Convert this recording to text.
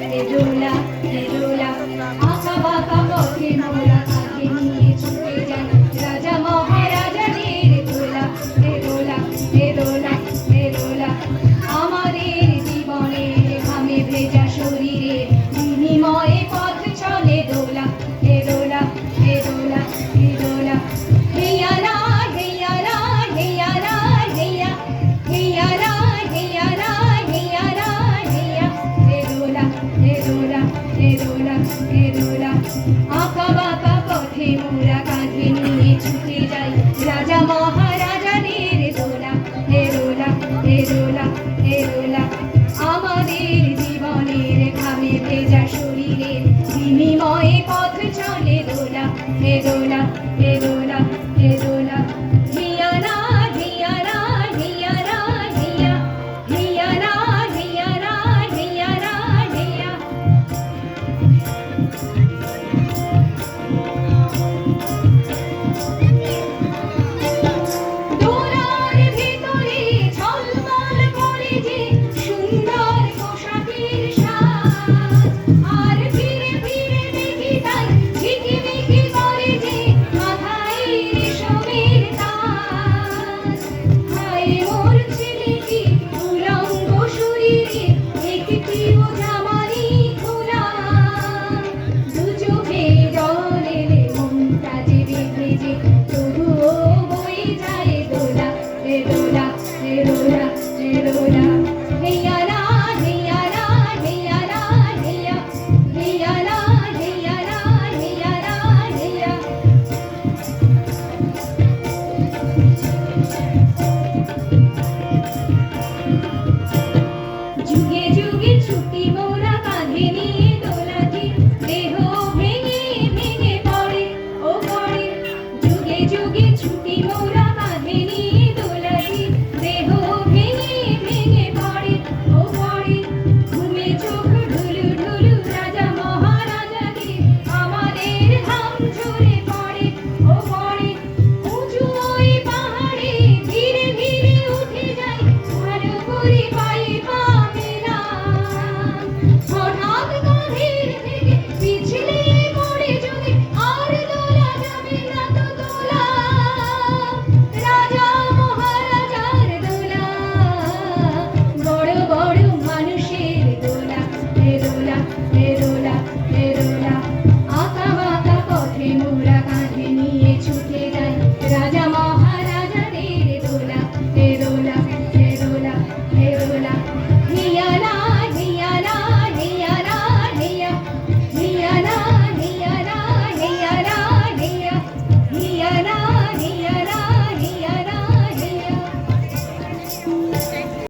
হে দোলা হে দোলা আঁকা বাঁকা পথে মোরা কাঁধে নিয়ে ছুটে যাই রাজা মহারাজাদের দোলা হে দোলা হে দোলা হে দোলা আমাদের জীবনের ঘামে ভেজা শরীরে বিনিময়ে পথ চলে দোলা হে দোলা হে দোলা হে দোলা হেয়া রা হেয়া রা হেয়া রা হেয়া হেয়া রা হেয়া রা হেয়া রা হেয়া হে দোলা হে দোলা হে দোলা হে দোলা আঁকা বাঁকা পথে মোরা কাঁধে নিয়ে ছুটে যাই রাজা মহারাজাদের দোলা হে দোলা হে দোলা হে দোলা আমাদের জীবনের ঘামে ভেজা শরীরে বিনিময়ে পথ চলে দোলা হে দোলা হে দোলা